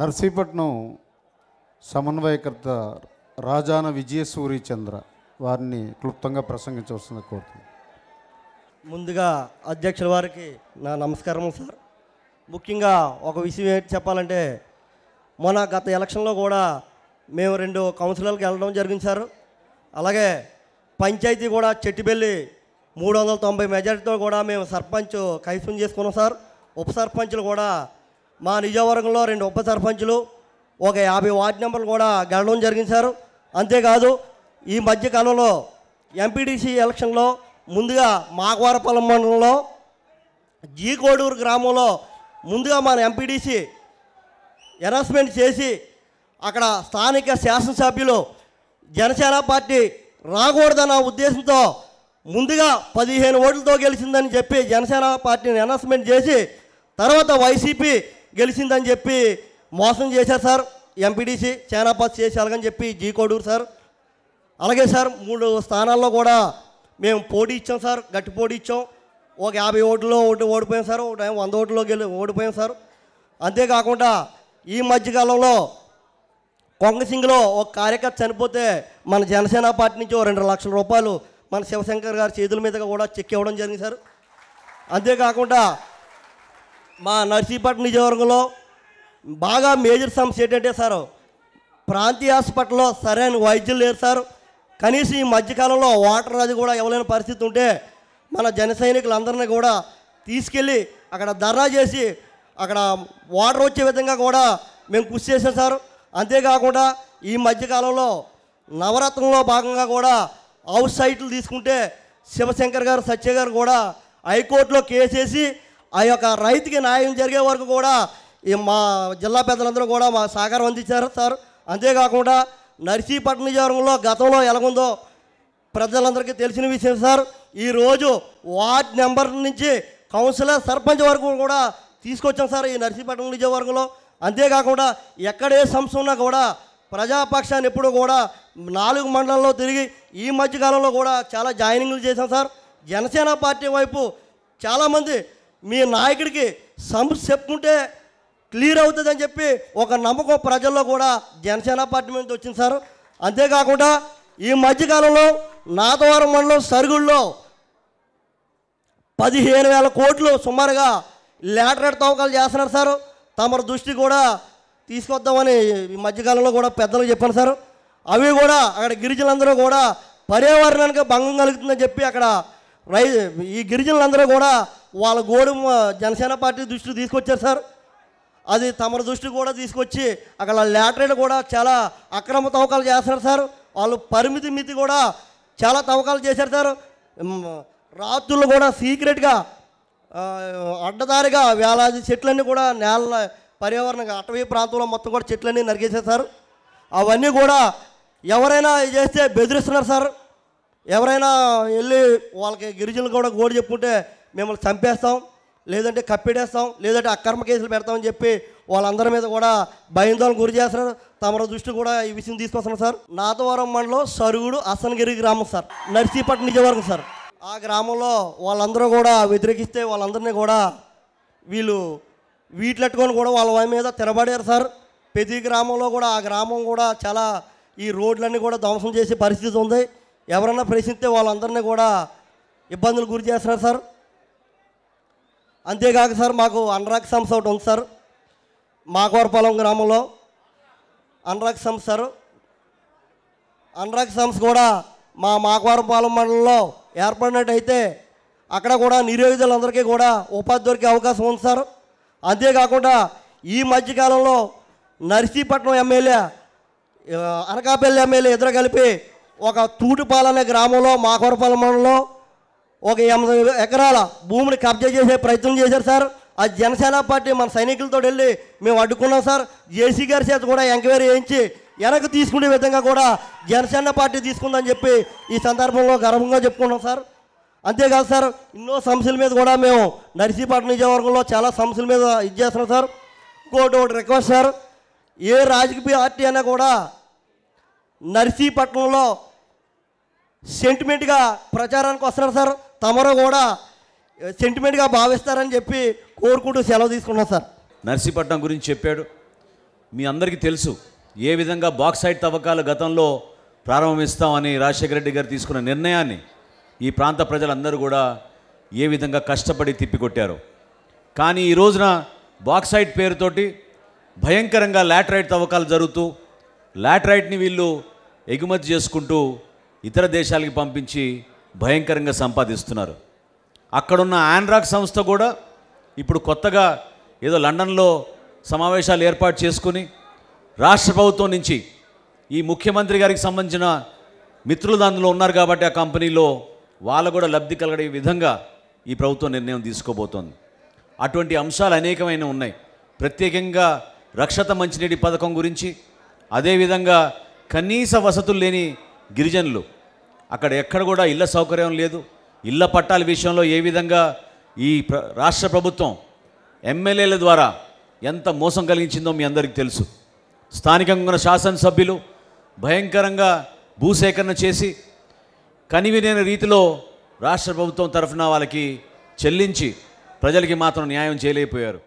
నర్సీపట్నం సమన్వయకర్త రాజాన విజయసూరి చంద్ర వారిని క్లుప్తంగా ప్రసంగించవలసింది కోరుతున్నాను. ముందుగా అధ్యక్షుల వారికి నా నమస్కారం సార్. ముఖ్యంగా ఒక విషయం ఏంటి చెప్పాలంటే, మొన్న గత ఎలక్షన్లో కూడా మేము 2 కౌన్సిలర్లకు వెళ్ళడం జరిగింది సార్. అలాగే పంచాయతీ కూడా చెట్టిబెల్లి 390 మెజార్టీతో కూడా మేము సర్పంచ్ కైసం చేసుకున్నాం సార్. ఉప సర్పంచులు కూడా మా నియోజకవర్గంలో 2 ఉప సర్పంచులు, ఒక 50 వార్డు నెంబర్లు కూడా గెలవడం జరిగింది సార్. అంతేకాదు ఈ మధ్యకాలంలో ఎంపీటీసీ ఎలక్షన్లో ముందుగా మాకవరపాలెం మండలంలో జీకోడూరు గ్రామంలో ముందుగా మన ఎంపీటీసీ అనౌన్స్మెంట్ చేసి అక్కడ స్థానిక శాసనసభ్యులు జనసేన పార్టీ రాకూడదన్న ఉద్దేశంతో ముందుగా 15 ఓట్లతో గెలిచిందని చెప్పి జనసేన పార్టీని అనౌన్స్మెంట్ చేసి తర్వాత వైసీపీ గెలిచిందని చెప్పి మోసం చేశారు సార్. ఎంపీటీసీ సేనాపతి చేసి అలాగని చెప్పి జీకోడూరు సార్. అలాగే సార్ 3 స్థానాల్లో కూడా మేము పోటీ ఇచ్చాం సార్, గట్టి పోటీ ఇచ్చాం. ఒక 50 ఓట్లలో ఓడిపోయాం సార్, ఒక 100 ఓట్లలో ఓడిపోయాం సార్. అంతేకాకుండా ఈ మధ్యకాలంలో కొంగసింగ్లో ఒక కార్యకర్త చనిపోతే మన జనసేన పార్టీ నుంచి 2 లక్షల రూపాయలు మన శివశంకర్ గారి చేతుల మీదుగా కూడా చెక్ ఇవ్వడం జరిగింది సార్. అంతేకాకుండా మా నర్సీపట్నం నియోజకవర్గంలో బాగా మేజర్ సమస్య ఏంటంటే సార్, ప్రాంతీయ హాస్పిటల్లో సరైన వైద్యులు లేరు సార్. కనీసం ఈ మధ్యకాలంలో వాటర్ అది కూడా ఇవ్వలేని పరిస్థితి ఉంటే మన జన సైనికులందరినీ కూడా తీసుకెళ్ళి అక్కడ ధర్నా చేసి అక్కడ వాటర్ వచ్చే విధంగా కూడా మేము కృషి చేసాం సార్. అంతేకాకుండా ఈ మధ్యకాలంలో నవరత్నంలో భాగంగా కూడా హౌస్ సైట్లు తీసుకుంటే శివశంకర్ గారు, సత్య గారు కూడా హైకోర్టులో కేసేసి ఆ యొక్క రైతుకి న్యాయం జరిగే వరకు కూడా ఈ మా జిల్లా పెద్దలందరూ కూడా మా సహకారం అందించారు సార్. అంతేకాకుండా నర్సీపట్నం నియోజకవర్గంలో గతంలో ఎలాగుందో ప్రజలందరికీ తెలిసిన విషయం సార్. ఈరోజు వార్డ్ నెంబర్ నుంచి కౌన్సిలర్, సర్పంచ్ వరకు కూడా తీసుకొచ్చాం సార్ ఈ నర్సీపట్నం నియోజకవర్గంలో. అంతేకాకుండా ఎక్కడే సమస్య ఉన్నా కూడా ప్రజాపక్షాన్ని ఎప్పుడు కూడా 4 మండలాల్లో తిరిగి ఈ మధ్యకాలంలో కూడా చాలా జాయినింగ్లు చేశాం సార్. జనసేన పార్టీ వైపు చాలామంది మీ నాయకుడికి సమస్య చెప్పుకుంటే క్లియర్ అవుతుందని చెప్పి ఒక నమ్మకం ప్రజల్లో కూడా జనసేన పార్టీ మీద వచ్చింది సార్. అంతేకాకుండా ఈ మధ్యకాలంలో నాతవరం మండలం సరుగుళ్ళలో 15,000 కోట్లు సుమారుగా లాటరైట్ తవ్వకాలు చేస్తున్నారు సార్. తమ దృష్టి కూడా తీసుకొద్దామని ఈ మధ్యకాలంలో కూడా పెద్దలకు చెప్పాను సార్. అవి కూడా అక్కడ గిరిజనులందరూ కూడా పర్యావరణానికి భంగం కలుగుతుందని చెప్పి అక్కడ ఈ గిరిజనులందరూ కూడా వాళ్ళ గోడు జనసేన పార్టీ దృష్టికి తీసుకొచ్చారు సార్. అది తమ దృష్టి కూడా తీసుకొచ్చి అక్కడ లాటరైట్ కూడా చాలా అక్రమ తవ్వకాలు చేస్తున్నారు సార్. వాళ్ళు పరిమితి మితి కూడా చాలా తవ్వకాలు చేశారు సార్. రాత్రులు కూడా సీక్రెట్గా అడ్డదారిగా వేలాది చెట్లన్నీ కూడా నేల పర్యావరణ అటవీ ప్రాంతంలో మొత్తం కూడా చెట్లన్నీ నరికేశారు సార్. అవన్నీ కూడా ఎవరైనా చేస్తే బెదిరిస్తున్నారు సార్. ఎవరైనా వెళ్ళి వాళ్ళకి గిరిజనులు కూడా గోడు చెప్పుకుంటే మిమ్మల్ని చంపేస్తాం, లేదంటే కప్పెడేస్తాం, లేదంటే అక్రమ కేసులు పెడతామని చెప్పి వాళ్ళందరి మీద కూడా భయాందోళన గురి చేస్తున్నారు. తమ దృష్టి కూడా ఈ విషయం తీసుకొస్తున్నారు సార్. నాతవరం మండలం సరుగుడు అసనగిరి గ్రామం సార్, నర్సీపట్నం నియోజకవర్గం సార్. ఆ గ్రామంలో వాళ్ళందరూ కూడా వ్యతిరేకిస్తే వాళ్ళందరినీ కూడా వీళ్ళు వీట్లెట్టుకొని కూడా వాళ్ళ మీద తిరబడారు సార్. ప్రతి గ్రామంలో కూడా ఆ గ్రామం కూడా చాలా ఈ రోడ్లన్నీ కూడా ధ్వంసం చేసే పరిస్థితి ఉంది. ఎవరన్నా ప్రశ్నిస్తే వాళ్ళందరినీ కూడా ఇబ్బందులు గురి చేస్తున్నారు సార్. అంతేకాక సార్ మాకు అనురాగ్ సంస్థ ఒకటి ఉంది సార్ మాకవరపాలెం గ్రామంలో. అనురాగ్ సంస్థ సార్, అనురాగ్ సంస్థ కూడా మా మాకవరపాలెం మండలంలో ఏర్పడినట్టయితే అక్కడ కూడా నిరుపేదలందరికీ కూడా ఉపాధి దొరికే అవకాశం ఉంది సార్. అంతేకాకుండా ఈ మధ్యకాలంలో నర్సీపట్నం ఎమ్మెల్యే, అనకాపల్లి ఎమ్మెల్యే ఇద్దరు కలిపి ఒక తూటిపాలెం అనే గ్రామంలో మాకవరపాలెం మండలంలో ఒక 80 ఎకరాల భూమిని కబ్జా చేసే ప్రయత్నం చేశారు సార్. ఆ జనసేన పార్టీ మన సైనికులతో వెళ్ళి మేము అడ్డుకున్నాం సార్. జేసీ గారి చేత కూడా ఎంక్వైరీ చేయించి వెనక్కి తీసుకునే విధంగా కూడా జనసేన పార్టీ తీసుకుందని చెప్పి ఈ సందర్భంలో గర్వంగా చెప్పుకున్నాం సార్. అంతేకాదు సార్, ఎన్నో సమస్యల మీద కూడా మేము నర్సీపట్నం నియోజకవర్గంలో చాలా సమస్యల మీద ఇది చేస్తున్నాం సార్. ఇంకోటి రిక్వెస్ట్ సార్, ఏ రాజకీయ పార్టీ అయినా కూడా నర్సీపట్నంలో సెంటిమెంట్గా ప్రచారానికి వస్తున్నారు సార్. తమరు కూడా సెంటిమెంట్గా భావిస్తారని చెప్పి కోరుకుంటూ సెలవు తీసుకున్నాం సార్. నర్సీపట్నం గురించి చెప్పాడు. మీ అందరికీ తెలుసు ఏ విధంగా బాక్సైట్ తవ్వకాలు గతంలో ప్రారంభిస్తామని రాజశేఖర రెడ్డి గారు తీసుకున్న నిర్ణయాన్ని ఈ ప్రాంత ప్రజలందరూ కూడా ఏ విధంగా కష్టపడి తిప్పికొట్టారు. కానీ ఈ రోజున బాక్సైట్ పేరుతోటి భయంకరంగా లాటరైట్ తవ్వకాలు జరుగుతూ లాటరైట్ని వీళ్ళు ఎగుమతి చేసుకుంటూ ఇతర దేశాలకి పంపించి భయంకరంగా సంపాదిస్తున్నారు. అక్కడున్న ఆండ్రాక్ సంస్థ కూడా ఇప్పుడు కొత్తగా ఏదో లండన్లో సమావేశాలు ఏర్పాటు చేసుకుని రాష్ట్ర ప్రభుత్వం నుంచి ఈ ముఖ్యమంత్రి గారికి సంబంధించిన మిత్రులు దానిలో ఉన్నారు కాబట్టి ఆ కంపెనీలో వాళ్ళు కూడా లబ్ధి కలిగే విధంగా ఈ ప్రభుత్వం నిర్ణయం తీసుకోబోతోంది. అటువంటి అంశాలు అనేకమైన ఉన్నాయి. ప్రత్యేకంగా రక్షత మంచినీటి పథకం గురించి, అదేవిధంగా కనీస వసతులు లేని గిరిజనులు, అక్కడ ఎక్కడ కూడా ఇళ్ల సౌకర్యం లేదు. ఇళ్ల పట్టాల విషయంలో ఏ విధంగా ఈ రాష్ట్ర ప్రభుత్వం ఎమ్మెల్యేల ద్వారా ఎంత మోసం కలిగించిందో మీ అందరికీ తెలుసు. స్థానికంగా ఉన్న శాసనసభ్యులు భయంకరంగా భూసేకరణ చేసి కనివినైన రీతిలో రాష్ట్ర ప్రభుత్వం తరఫున వాళ్ళకి చెల్లించి ప్రజలకి మాత్రం న్యాయం చేయలేకపోయారు.